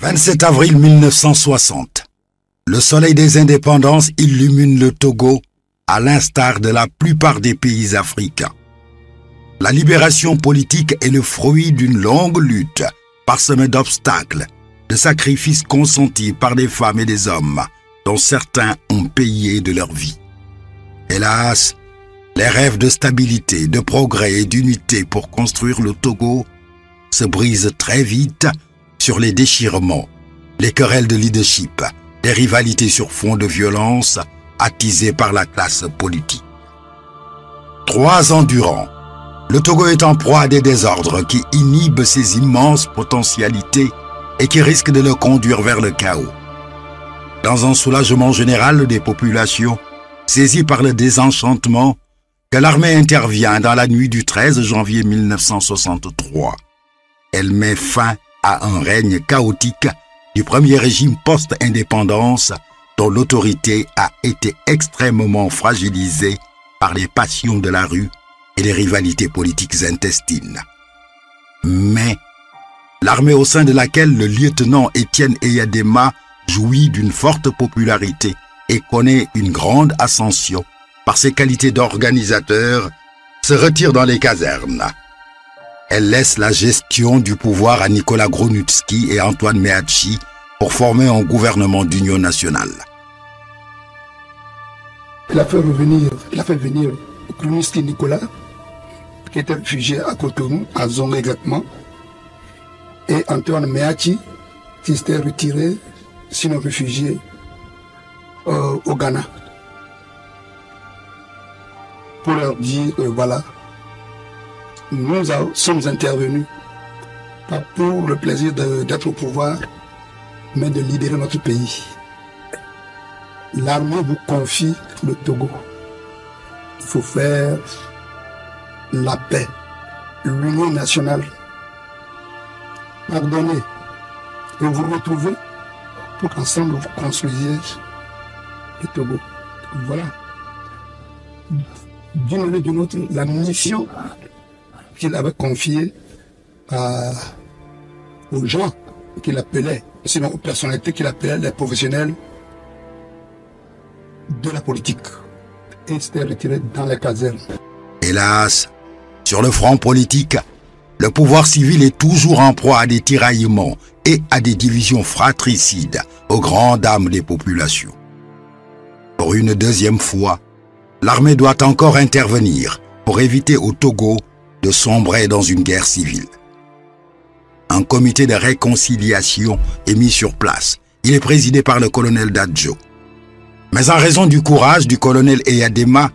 27 avril 1960. Le soleil des indépendances illumine le Togo, à l'instar de la plupart des pays africains. La libération politique est le fruit d'une longue lutte, parsemée d'obstacles, de sacrifices consentis par des femmes et des hommes, dont certains ont payé de leur vie. Hélas, les rêves de stabilité, de progrès et d'unité pour construire le Togo se brisent très vite sur les déchirements, les querelles de leadership, les rivalités sur fond de violence attisées par la classe politique. 3 ans durant, le Togo est en proie à des désordres qui inhibent ses immenses potentialités et qui risquent de le conduire vers le chaos. Dans un soulagement général des populations, saisies par le désenchantement, que l'armée intervient dans la nuit du 13 janvier 1963. Elle met fin à un règne chaotique du premier régime post-indépendance dont l'autorité a été extrêmement fragilisée par les passions de la rue et les rivalités politiques intestines. Mais l'armée au sein de laquelle le lieutenant Étienne Eyadema jouit d'une forte popularité et connaît une grande ascension par ses qualités d'organisateur, se retire dans les casernes. Elle laisse la gestion du pouvoir à Nicolas Gronutski et Antoine Mehachi pour former un gouvernement d'union nationale. Il a fait venir Gronutski Nicolas, qui était réfugié à Cotonou, à Zongo exactement, et Antoine Mehachi, qui s'était retiré, sinon réfugié, au Ghana. Pour leur dire que voilà, nous sommes intervenus, pas pour le plaisir d'être au pouvoir, mais de libérer notre pays. L'armée vous confie le Togo. Il faut faire la paix, l'union nationale. Pardonnez et vous retrouvez pour qu'ensemble vous construisiez le Togo. Voilà. D'une manière ou d'une autre, la mission qu'il avait confiée aux gens qu'il appelait, sinon aux personnalités qu'il appelait les professionnels de la politique. Et s'était retiré dans les casernes. Hélas, sur le front politique, le pouvoir civil est toujours en proie à des tiraillements et à des divisions fratricides aux grandes dames des populations. Pour une deuxième fois, l'armée doit encore intervenir pour éviter au Togo de sombrer dans une guerre civile. Un comité de réconciliation est mis sur place. Il est présidé par le colonel Dadjo. Mais en raison du courage du colonel Eyadema,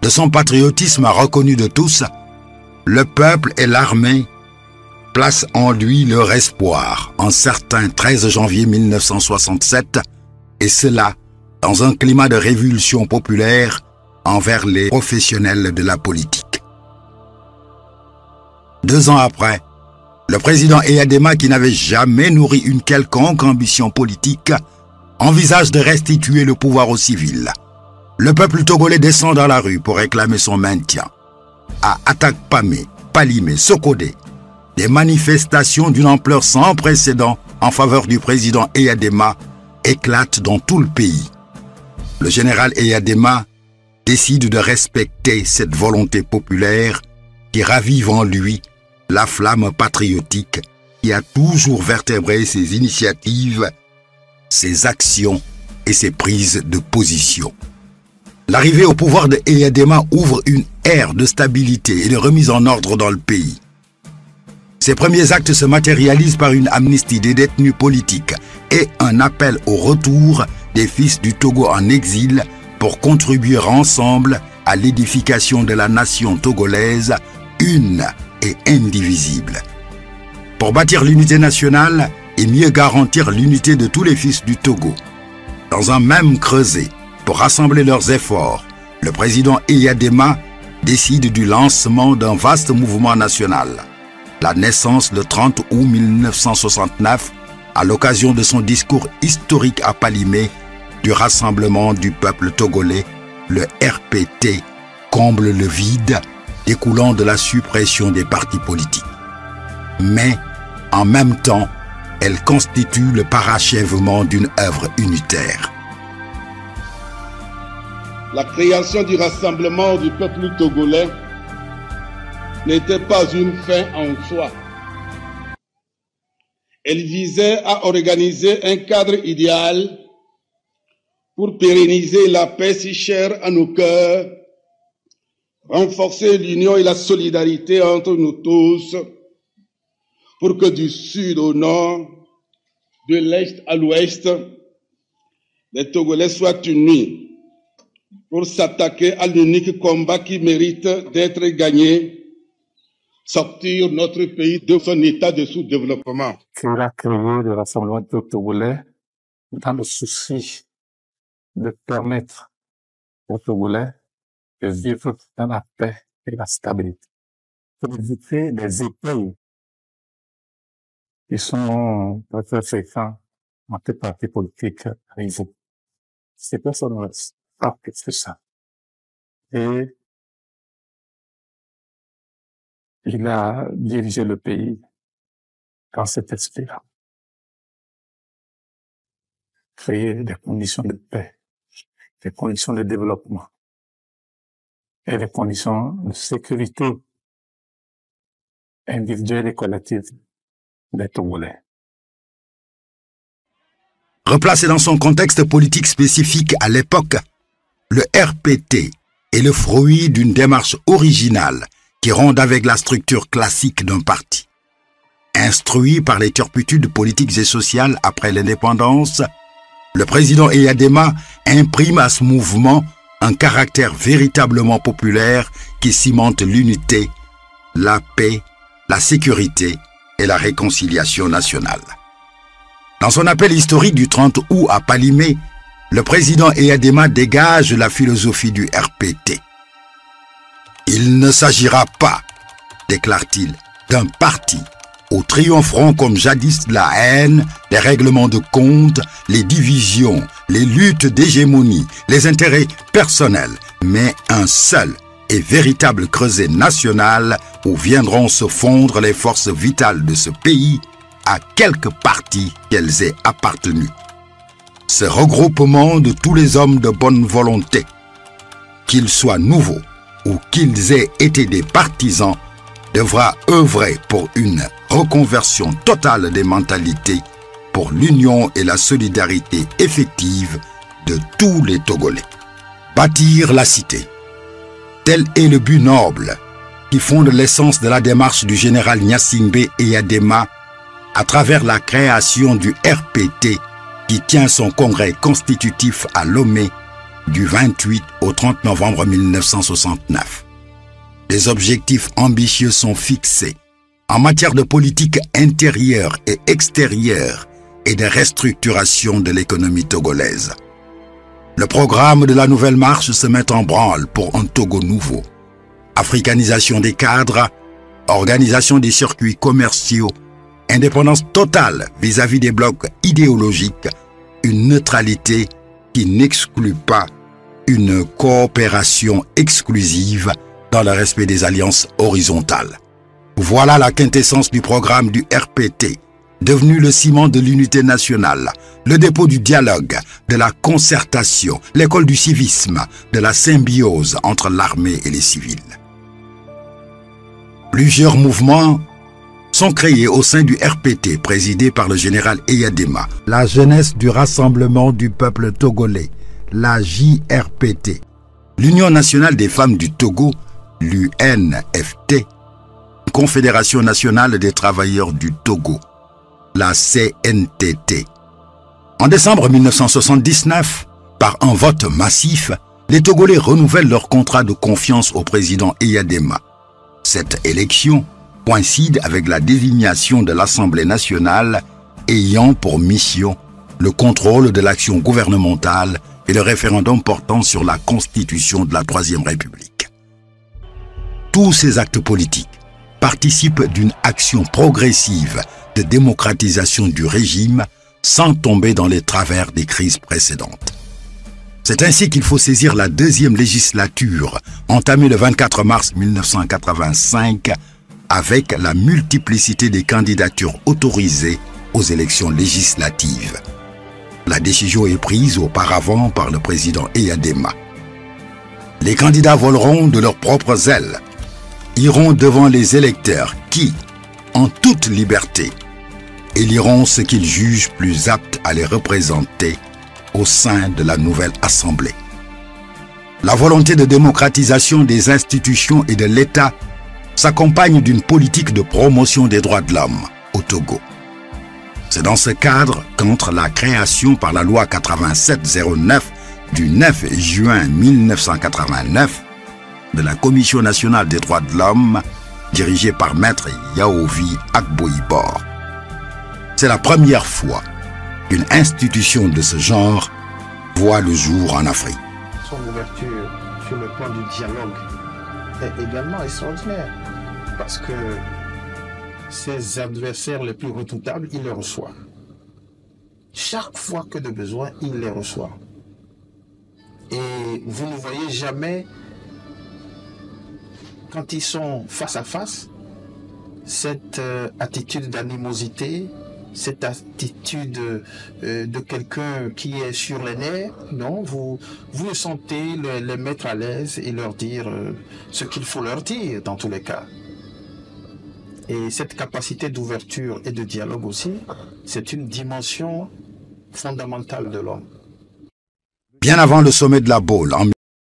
de son patriotisme reconnu de tous, le peuple et l'armée placent en lui leur espoir en certain 13 janvier 1967, et cela dans un climat de révulsion populaire envers les professionnels de la politique. 2 ans après, le président Eyadema, qui n'avait jamais nourri une quelconque ambition politique, envisage de restituer le pouvoir aux civils. Le peuple togolais descend dans la rue pour réclamer son maintien. À Atakpamé, Palimé, Sokodé, des manifestations d'une ampleur sans précédent en faveur du président Eyadema éclatent dans tout le pays. Le général Eyadema décide de respecter cette volonté populaire qui ravive en lui la flamme patriotique qui a toujours vertébré ses initiatives, ses actions et ses prises de position. L'arrivée au pouvoir de Eyadema ouvre une ère de stabilité et de remise en ordre dans le pays. Ses premiers actes se matérialisent par une amnistie des détenus politiques et un appel au retour des fils du Togo en exil pour contribuer ensemble à l'édification de la nation togolaise, une et indivisible. Pour bâtir l'unité nationale et mieux garantir l'unité de tous les fils du Togo. Dans un même creuset, pour rassembler leurs efforts, le président Eyadema décide du lancement d'un vaste mouvement national. La naissance le 30 août 1969, à l'occasion de son discours historique à Palimé, du rassemblement du peuple togolais, le RPT comble le vide découlant de la suppression des partis politiques. Mais, en même temps, elle constitue le parachèvement d'une œuvre unitaire. La création du rassemblement du peuple togolais n'était pas une fin en soi. Elle visait à organiser un cadre idéal pour pérenniser la paix si chère à nos cœurs, renforcer l'union et la solidarité entre nous tous, pour que du sud au nord, de l'est à l'ouest, les Togolais soient unis pour s'attaquer à l'unique combat qui mérite d'être gagné, sortir notre pays de son état de sous-développement. Il a créé le Rassemblement des Togolais dans le souci de permettre aux Togolais de vivre dans la paix et la stabilité, pour éviter les écueils qui sont très fréquents entre les partis politiques rivaux. Ces personnes savent que c'est ça. Et il a dirigé le pays dans cet esprit-là. Créer des conditions de paix, des conditions de développement et des conditions de sécurité individuelle et collective des Togolais. Replacé dans son contexte politique spécifique à l'époque, le RPT est le fruit d'une démarche originale qui rompt avec la structure classique d'un parti. Instruit par les turpitudes politiques et sociales après l'indépendance, le président Eyadema imprime à ce mouvement un caractère véritablement populaire qui cimente l'unité, la paix, la sécurité et la réconciliation nationale. Dans son appel historique du 30 août à Palimé, le président Eyadema dégage la philosophie du RPT. Il ne s'agira pas, déclare-t-il, d'un parti où triompheront comme jadis la haine, les règlements de compte, les divisions, les luttes d'hégémonie, les intérêts personnels, mais un seul et véritable creuset national où viendront se fondre les forces vitales de ce pays à quelque parti qu'elles aient appartenu. Ce regroupement de tous les hommes de bonne volonté, qu'ils soient nouveaux ou qu'ils aient été des partisans, devra œuvrer pour une reconversion totale des mentalités, pour l'union et la solidarité effective de tous les Togolais. Bâtir la cité. Tel est le but noble qui fonde l'essence de la démarche du général Gnassingbé Eyadema à travers la création du RPT qui tient son congrès constitutif à Lomé du 28 au 30 novembre 1969. Des objectifs ambitieux sont fixés en matière de politique intérieure et extérieure et de restructuration de l'économie togolaise. Le programme de la nouvelle marche se met en branle pour un Togo nouveau. Africanisation des cadres, organisation des circuits commerciaux, indépendance totale vis-à-vis des blocs idéologiques, une neutralité qui n'exclut pas une coopération exclusive dans le respect des alliances horizontales. Voilà la quintessence du programme du RPT, devenu le ciment de l'unité nationale, le dépôt du dialogue, de la concertation, l'école du civisme, de la symbiose entre l'armée et les civils. Plusieurs mouvements sont créés au sein du RPT, présidé par le général Eyadema. La jeunesse du Rassemblement du peuple togolais, la JRPT. L'Union nationale des femmes du Togo, l'UNFT. Confédération nationale des travailleurs du Togo, la CNTT. En décembre 1979, par un vote massif, les Togolais renouvellent leur contrat de confiance au président Eyadema. Cette élection coïncide avec la désignation de l'Assemblée nationale ayant pour mission le contrôle de l'action gouvernementale et le référendum portant sur la constitution de la Troisième République. Tous ces actes politiques participent d'une action progressive de démocratisation du régime sans tomber dans les travers des crises précédentes. C'est ainsi qu'il faut saisir la deuxième législature, entamée le 24 mars 1985, avec la multiplicité des candidatures autorisées aux élections législatives. La décision est prise auparavant par le président Eyadema. Les candidats voleront de leurs propres ailes, iront devant les électeurs qui, en toute liberté, éliront ce qu'ils jugent plus apte à les représenter au sein de la nouvelle Assemblée. La volonté de démocratisation des institutions et de l'État s'accompagne d'une politique de promotion des droits de l'homme au Togo. C'est dans ce cadre qu'entre la création par la loi 87-09 du 9 juin 1989 de la Commission nationale des droits de l'homme, dirigée par Maître Yaovi Agboibor. C'est la première fois qu'une institution de ce genre voit le jour en Afrique. Son ouverture sur le plan du dialogue est également extraordinaire parce que ses adversaires les plus redoutables, il les reçoit. Chaque fois que de besoin, il les reçoit. Et vous ne voyez jamais, quand ils sont face à face, cette attitude d'animosité, cette attitude de quelqu'un qui est sur les nerfs. Non, vous le sentez les mettre à l'aise et leur dire ce qu'il faut leur dire dans tous les cas. Et cette capacité d'ouverture et de dialogue aussi, c'est une dimension fondamentale de l'homme. Bien avant le sommet de la Baule, en